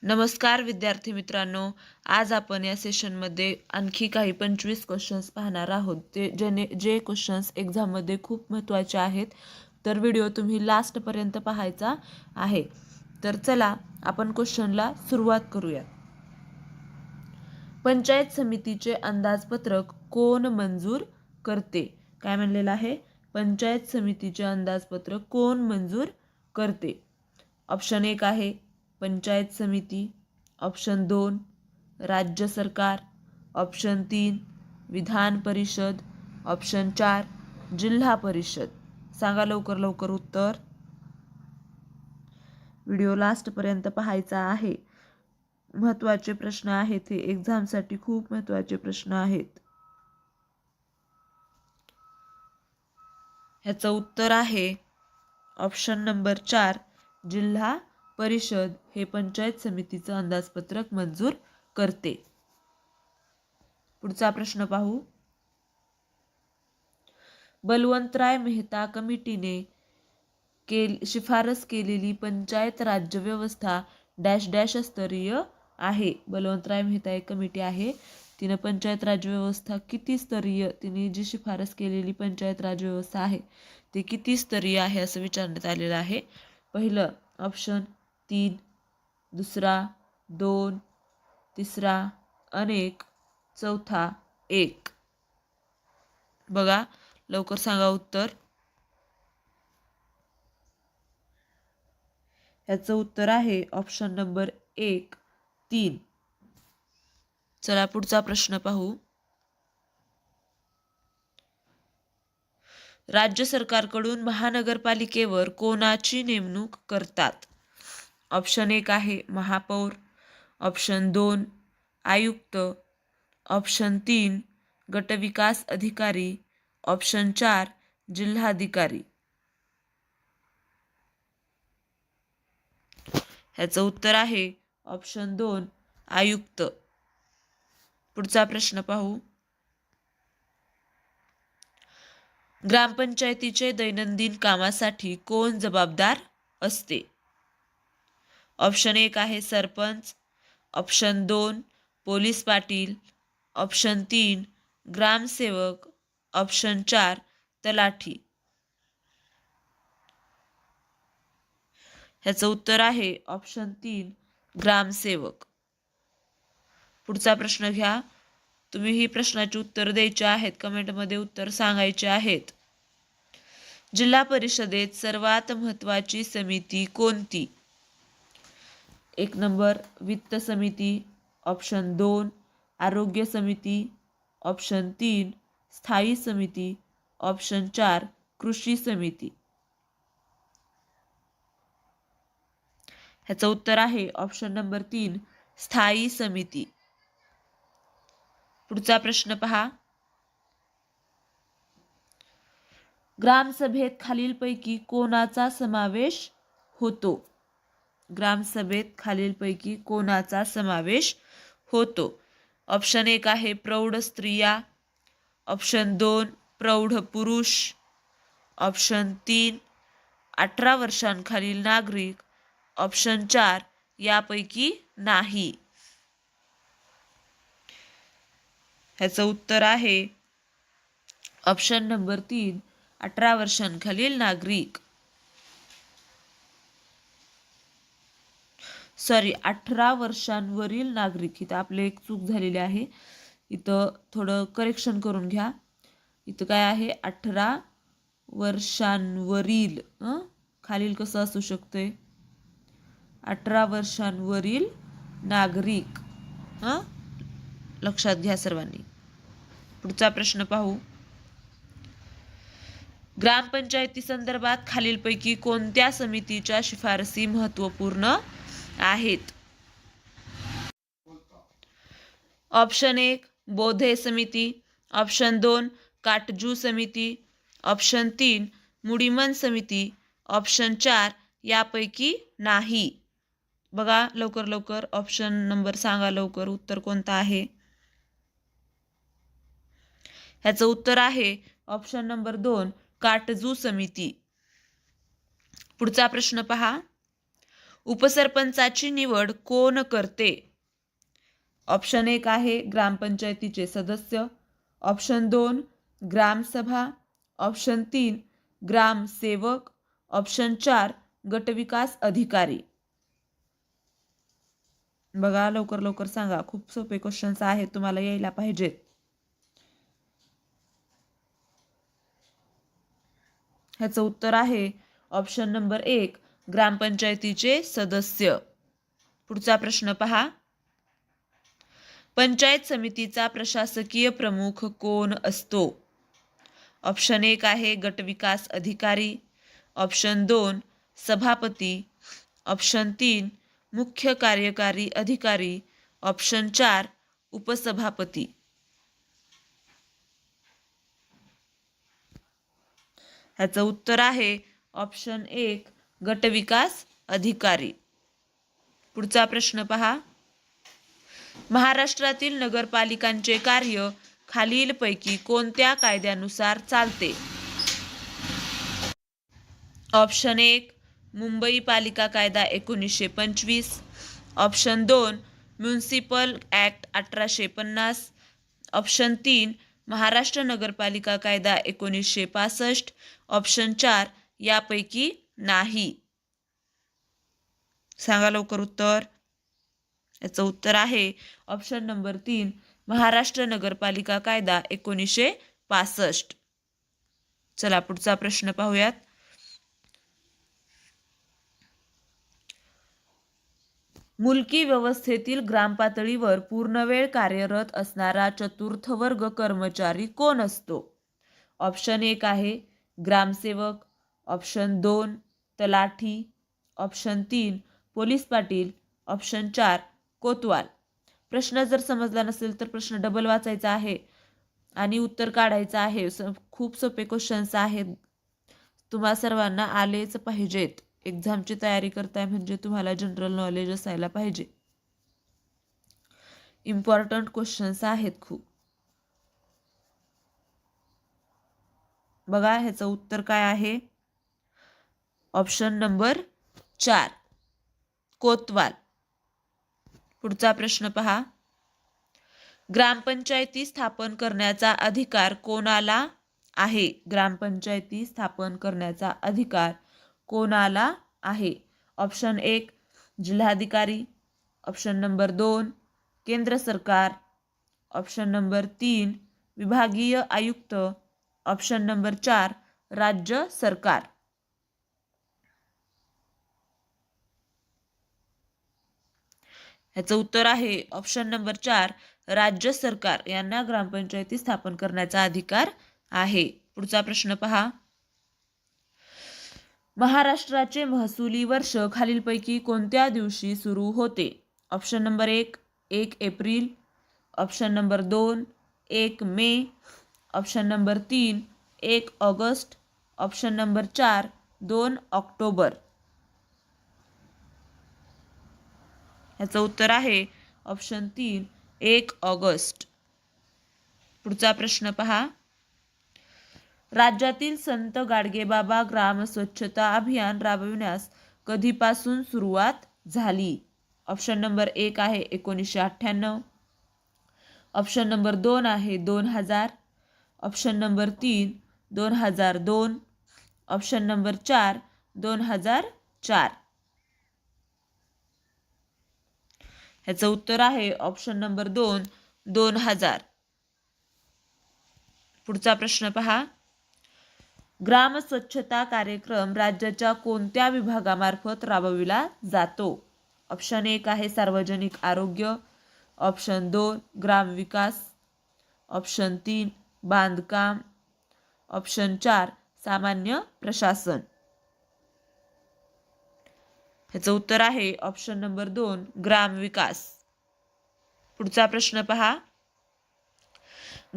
नमस्कार विद्यार्थी मित्रांनो, आज आपण या सेशनमध्ये आणखी काही 25 क्वेश्चन्स पाहणार आहोत. जे क्वेश्चन्स एक्झाममध्ये खूप महत्त्वाचे आहेत. तर व्हिडिओ तुम्ही लास्टपर्यंत पाहायचा आहे. तर चला आपण क्वेश्चनला सुरुवात करूया. पंचायत समितीचे अंदाजपत्रक कोण मंजूर करते? काय म्हणलेलं आहे? पंचायत समितीचे अंदाजपत्रक कोण मंजूर करते? ऑप्शन 1 आहे पंचायत समिती, ऑप्शन 2 राज्य सरकार, ऑप्शन 3 विधान परिषद, ऑप्शन 4 जिल्हा परिषद. सांगा लवकर लवकर उत्तर. व्हिडिओ लास्टपर्यंत पाहायचा आहे. महत्त्वाचे प्रश्न आहेत, हे एक्झामसाठी खूप महत्त्वाचे प्रश्न आहेत. ह्याचं उत्तर आहे ऑप्शन नंबर 4 जिल्हा परिषद हे पंचायत समितीचं अंदाजपत्रक मंजूर करते. पुढचा प्रश्न पाहू. बलवंतराय मेहता कमिटीने शिफारस केलेली पंचायत राज्य व्यवस्था डॅश डॅश स्तरीय आहे. बलवंतराय मेहता एक कमिटी आहे, तिनं पंचायत राज्य व्यवस्था किती स्तरीय, तिने जी शिफारस केलेली पंचायत राज्य व्यवस्था आहे ती किती स्तरीय आहे असं विचारण्यात आलेलं आहे. पहिलं ऑप्शन 3, दुसरा 2, तिसरा अनेक, चौथा 1. बघा लवकर सांगा उत्तर. याचं उत्तर आहे ऑप्शन नंबर 1, 3. चला पुढचा प्रश्न पाहू. राज्य सरकारकडून महानगरपालिकेवर कोणाची नेमणूक करतात? ऑप्शन 1 आहे महापौर, ऑप्शन 2 आयुक्त, ऑप्शन 3 गटविकास अधिकारी, ऑप्शन 4 जिल्हाधिकारी. ह्याचं उत्तर आहे ऑप्शन 2 आयुक्त. पुढचा प्रश्न पाहू. ग्रामपंचायतीचे दैनंदिन कामासाठी कोण जबाबदार असते? ऑप्शन 1 आहे sarpanch, option 2 police Patil, option 3 ग्रामसेवक, ऑप्शन 4 तलाठी. ह्याचं उत्तर आहे ऑप्शन 3 ग्रामसेवक. पुढचा प्रश्न घ्या. तुम्ही ही प्रश्नाची उत्तर द्यायची आहेत, कमेंटमध्ये उत्तर सांगायचे आहेत. जिल्हा परिषदेत सर्वात महत्त्वाची समिती कोणती? 1 नंबर वित्त समिती, ऑप्शन 2 आरोग्य समिती, ऑप्शन 3 स्थायी समिती, ऑप्शन 4 कृषी समिती. ह्याचं उत्तर आहे ऑप्शन नंबर 3 स्थायी समिती. पुढचा प्रश्न पहा. ग्रामसभेत खालीलपैकी कोणाचा समावेश होतो? ग्रामसभेत खालीलपैकी कोणाचा समावेश होतो? ऑप्शन 1 आहे प्रौढ स्त्रिया, ऑप्शन 2 प्रौढ पुरुष, ऑप्शन 3 18 वर्षांखालील नागरिक, ऑप्शन 4 यापैकी नाही. ह्याचं उत्तर आहे ऑप्शन नंबर 3 18 वर्षांखालील नागरिक. 18 वर्षांवरील नागरिक. इथं आपले एक चूक झालेली आहे, इथं थोडं करेक्शन करून घ्या. इथं काय आहे 18 वर्षांवरील, खालील कसं असू शकतंय 18 वर्षांवरील नागरिक. लक्षात घ्या सर्वांनी. पुढचा प्रश्न पाहू. ग्रामपंचायती संदर्भात खालीलपैकी कोणत्या समितीच्या शिफारसी महत्त्वपूर्ण आहेत? ऑप्शन 1 बोधे समिती, ऑप्शन 2 काटजू समिती, ऑप्शन 3 मुडीमन समिती, ऑप्शन 4 यापैकी नाही. बघा लवकर लवकर ऑप्शन नंबर सांगा लवकर, उत्तर कोणतं आहे? ह्याचं उत्तर आहे ऑप्शन नंबर 2 काटजू समिती. पुढचा प्रश्न पहा. उपसरपंचाची निवड कोण करते? ऑप्शन 1 आहे ग्रामपंचायतीचे सदस्य, ऑप्शन 2 ग्रामसभा, ऑप्शन 3 ग्रामसेवक, ऑप्शन 4 गटविकास अधिकारी. बघा लवकर लवकर सांगा, खूप सोपे क्वेश्चन्स आहेत, तुम्हाला यायला पाहिजेत. ह्याचं उत्तर आहे ऑप्शन नंबर 1 ग्रामपंचायतीचे सदस्य. पुढचा प्रश्न पहा. पंचायत समितीचा प्रशासकीय प्रमुख कोण असतो? ऑप्शन 1 आहे गटविकास अधिकारी, ऑप्शन 2 सभापती, ऑप्शन 3 मुख्य कार्यकारी अधिकारी, ऑप्शन 4 उपसभापती. ह्याचं उत्तर आहे ऑप्शन 1 गटविकास अधिकारी. पुढचा प्रश्न पहा. महाराष्ट्रातील नगरपालिकांचे कार्य खालीलपैकी कोणत्या कायद्यानुसार चालते? ऑप्शन 1 मुंबई पालिका कायदा 1925, option 2 municipal act 1850, option 3 Maharashtra नगरपालिका कायदा 1965, ऑप्शन 4 यापैकी नाही. सांगा लवकर उत्तर. याचं उत्तर आहे ऑप्शन नंबर 3 महाराष्ट्र नगरपालिका कायदा 1965. चला पुढचा प्रश्न पाहूयात. मुलकी व्यवस्थेतील ग्रामपातळीवर पूर्णवेळ कार्यरत असणारा चतुर्थ वर्ग कर्मचारी कोण असतो? ऑप्शन 1 आहे ग्रामसेवक, ऑप्शन 2 तलाठी, ऑप्शन 3 पोलीस पाटील, ऑप्शन 4 कोतवाल. प्रश्न जर समजला नसेल तर प्रश्न डबल वाचायचा आहे आणि उत्तर काढायचं आहे. खूप सोपे क्वेश्चन्स आहेत, तुम्हा सर्वांना आलेच पाहिजेत. एक्झामची तयारी करताय म्हणजे तुम्हाला जनरल नॉलेज असायला पाहिजे. इम्पॉर्टंट क्वेश्चन्स आहेत खूप. बघा ह्याचं उत्तर काय आहे? ऑप्शन नंबर 4 कोतवाल. पुढचा प्रश्न पहा. ग्रामपंचायती स्थापन करण्याचा अधिकार कोणाला आहे? ग्रामपंचायती स्थापन करण्याचा अधिकार कोणाला आहे? ऑप्शन 1 जिल्हाधिकारी, ऑप्शन नंबर 2 केंद्र सरकार, ऑप्शन नंबर 3 विभागीय आयुक्त, ऑप्शन नंबर 4 राज्य सरकार. ह्याचं उत्तर आहे ऑप्शन नंबर 4 राज्य सरकार यांना ग्रामपंचायती स्थापन करण्याचा अधिकार आहे. पुढचा प्रश्न पहा. महाराष्ट्राचे महसुली वर्ष खालीलपैकी कोणत्या दिवशी सुरू होते? Option number 1 April, option number 2 1 May, option number 3 1 August, option number 4 2 October. ह्याचं उत्तर आहे ऑप्शन 3 1 ऑगस्ट. पुढचा प्रश्न पहा. राज्यातील संत गाडगेबाबा ग्राम स्वच्छता अभियान राबविण्यास कधीपासून सुरुवात झाली? ऑप्शन नंबर 1 आहे 1998, ऑप्शन नंबर 2 आहे 2000, ऑप्शन नंबर 3 2002, ऑप्शन नंबर 4 2004. ह्याचं उत्तर आहे ऑप्शन नंबर 2 2000. पुढचा प्रश्न पहा. ग्राम स्वच्छता कार्यक्रम राज्याच्या कोणत्या विभागामार्फत राबविला जातो? ऑप्शन 1 आहे सार्वजनिक आरोग्य, ऑप्शन 2 ग्रामविकास, ऑप्शन 3 बांधकाम, ऑप्शन 4 सामान्य प्रशासन. ह्याचं उत्तर आहे ऑप्शन नंबर 2 ग्रामविकास. पुढचा प्रश्न पहा.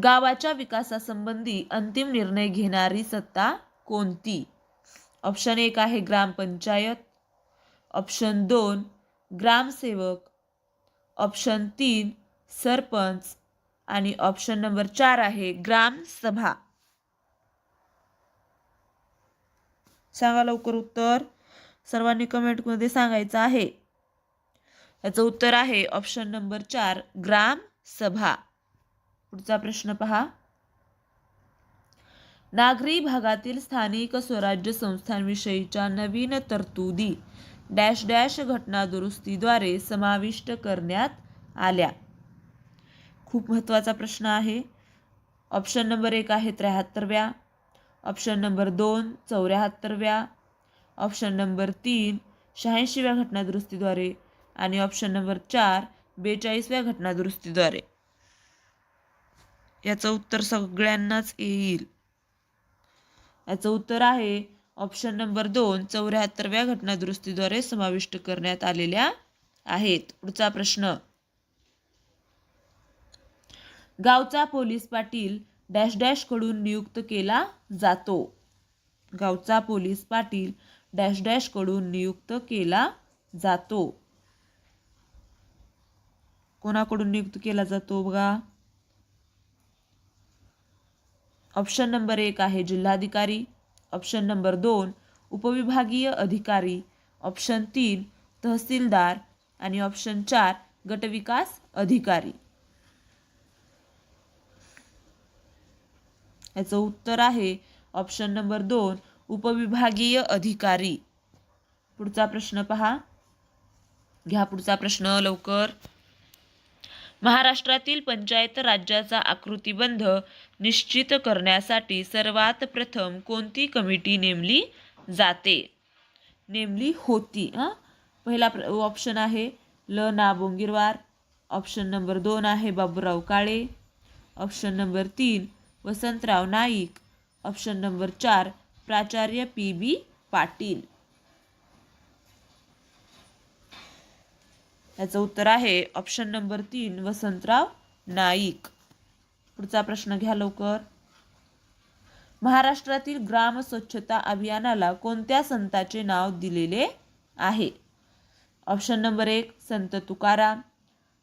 गावाच्या विकासासंबंधी अंतिम निर्णय घेणारी सत्ता कोणती? ऑप्शन 1 आहे ग्रामपंचायत, ऑप्शन 2 ग्रामसेवक, ऑप्शन 3 सरपंच आणि ऑप्शन नंबर 4 आहे ग्रामसभा. सांगा लवकर उत्तर. सर्वांनी कमेंटमध्ये सांगायचं आहे. याचं उत्तर आहे ऑप्शन नंबर 4 ग्राम सभा. पुढचा प्रश्न पहा. नागरी भागातील स्थानिक स्वराज्य संस्थांविषयीच्या नवीन तरतुदी डॅश डॅश घटना दुरुस्तीद्वारे समाविष्ट करण्यात आल्या. खूप महत्त्वाचा प्रश्न आहे. ऑप्शन नंबर 1 आहे 73व्या, ऑप्शन नंबर 2 74व्या, ऑप्शन नंबर 3 86व्या घटना दुरुस्तीद्वारे आणि ऑप्शन नंबर 4 42व्या घटना दुरुस्तीद्वारे. याचं उत्तर सगळ्यांनाच येईल. याचं उत्तर आहे ऑप्शन नंबर 2 74व्या घटना दुरुस्तीद्वारे समाविष्ट करण्यात आलेल्या आहेत. पुढचा प्रश्न. गावचा पोलीस पाटील डॅश डॅश कडून नियुक्त केला जातो. गावचा पोलीस पाटील डॅश डॅश कडून नियुक्त केला जातो. कोणाकडून नियुक्त केला जातो बघा. ऑप्शन नंबर 1 आहे जिल्हाधिकारी, ऑप्शन नंबर 2 उपविभागीय अधिकारी, ऑप्शन 3 तहसीलदार आणि ऑप्शन 4 गटविकास अधिकारी. याचं उत्तर आहे ऑप्शन नंबर 2 उपविभागीय अधिकारी. पुढचा प्रश्न पहा. घ्या पुढचा प्रश्न लवकर. महाराष्ट्रातील पंचायत राज्याचा आकृतिबंध निश्चित करण्यासाठी सर्वात प्रथम कोणती कमिटी नेमली जाते? नेमली होती. पहिला ऑप्शन आहे ल ना बोंगिरवार, ऑप्शन नंबर 2 आहे Baburao Kale, option number 3 Vasantrao Naik, option number 4 प्राचार्य PB पाटील. याचं उत्तर आहे ऑप्शन नंबर 3 वसंतराव नाईक. पुढचा प्रश्न घ्या लवकर. महाराष्ट्रातील ग्राम स्वच्छता अभियानाला कोणत्या संताचे नाव दिलेले आहे? ऑप्शन नंबर 1 संत तुकाराम,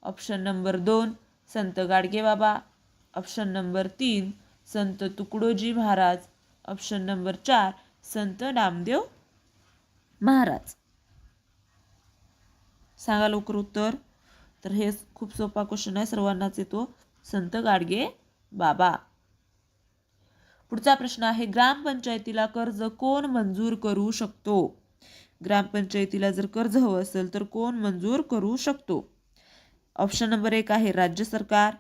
ऑप्शन नंबर 2 संत गाडगेबाबा, ऑप्शन नंबर 3 संत तुकडोजी महाराज, ऑप्शन नंबर 4 संत नामदेव महाराज. सांगा लवकर उत्तर. तर हे खूप सोपा क्वेश्चन आहे, सर्वांनाच येतो. संत गाडगे बाबा. पुढचा प्रश्न आहे ग्रामपंचायतीला कर्ज कोण मंजूर करू शकतो? ग्रामपंचायतीला जर कर्ज हवं असेल तर कोण मंजूर करू शकतो? ऑप्शन नंबर 1 आहे राज्य सरकार,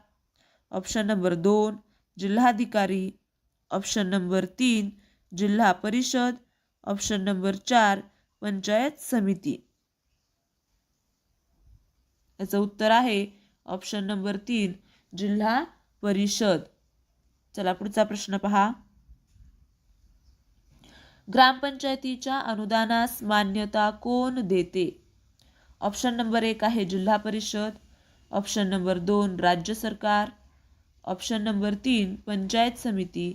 ऑप्शन नंबर 2 जिल्हाधिकारी, ऑप्शन नंबर 3 जिल्हा परिषद, ऑप्शन नंबर 4 पंचायत समिती. याचं उत्तर आहे ऑप्शन नंबर 3 जिल्हा परिषद. चला पुढचा प्रश्न पहा. ग्रामपंचायतीच्या अनुदानास मान्यता कोण देते? ऑप्शन नंबर 1 आहे जिल्हा परिषद, ऑप्शन नंबर 2 राज्य सरकार, ऑप्शन नंबर 3 पंचायत समिती,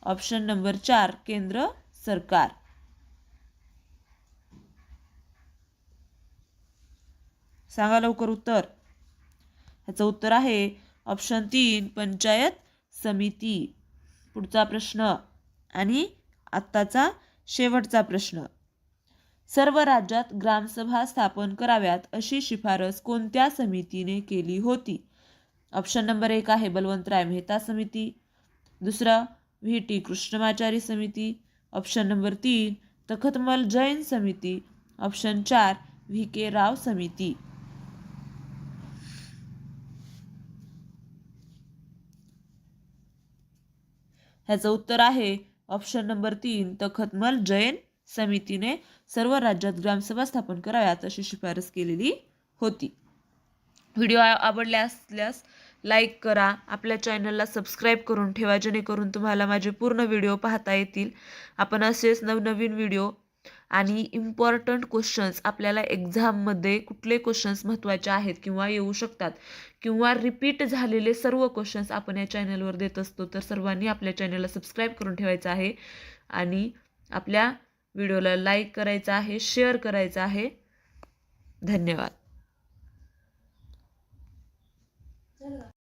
ऑप्शन नंबर 4 केंद्र सरकार. सांगा लवकर उत्तर. ह्याचं उत्तर आहे ऑप्शन 3 पंचायत समिती. पुढचा प्रश्न आणि आत्ताचा शेवटचा प्रश्न. सर्व राज्यात ग्रामसभा स्थापन कराव्यात अशी शिफारस कोणत्या समितीने केली होती? ऑप्शन नंबर 1 आहे बलवंतराय मेहता समिती, दुसरा VT कृष्णमाचारी समिती, ऑप्शन नंबर 3 तखतमल जैन समिती, ऑप्शन 4 VK राव समिती. ह्याचं उत्तर आहे ऑप्शन नंबर 3 तखतमल जैन समितीने सर्व राज्यात ग्रामसभा स्थापन कराव्यात अशी शिफारस केलेली होती. व्हिडिओ आवडला असल्यास लाईक करा, आपल्या चॅनलला सबस्क्राईब करून ठेवा जेणेकरून तुम्हाला माझे पूर्ण व्हिडिओ पाहता येतील. आपण असेच नवनवीन व्हिडिओ आणि इम्पॉर्टंट क्वेश्चन्स आपल्याला एक्झाममध्ये कुठले क्वेश्चन्स महत्त्वाचे आहेत किंवा येऊ शकतात किंवा रिपीट झालेले सर्व क्वेश्चन्स आपण या चॅनलवर देत असतो. तर सर्वांनी आपल्या चॅनलला सबस्क्राईब करून ठेवायचं आहे आणि आपल्या व्हिडिओला लाईक करायचं आहे, शेअर करायचं आहे. धन्यवाद.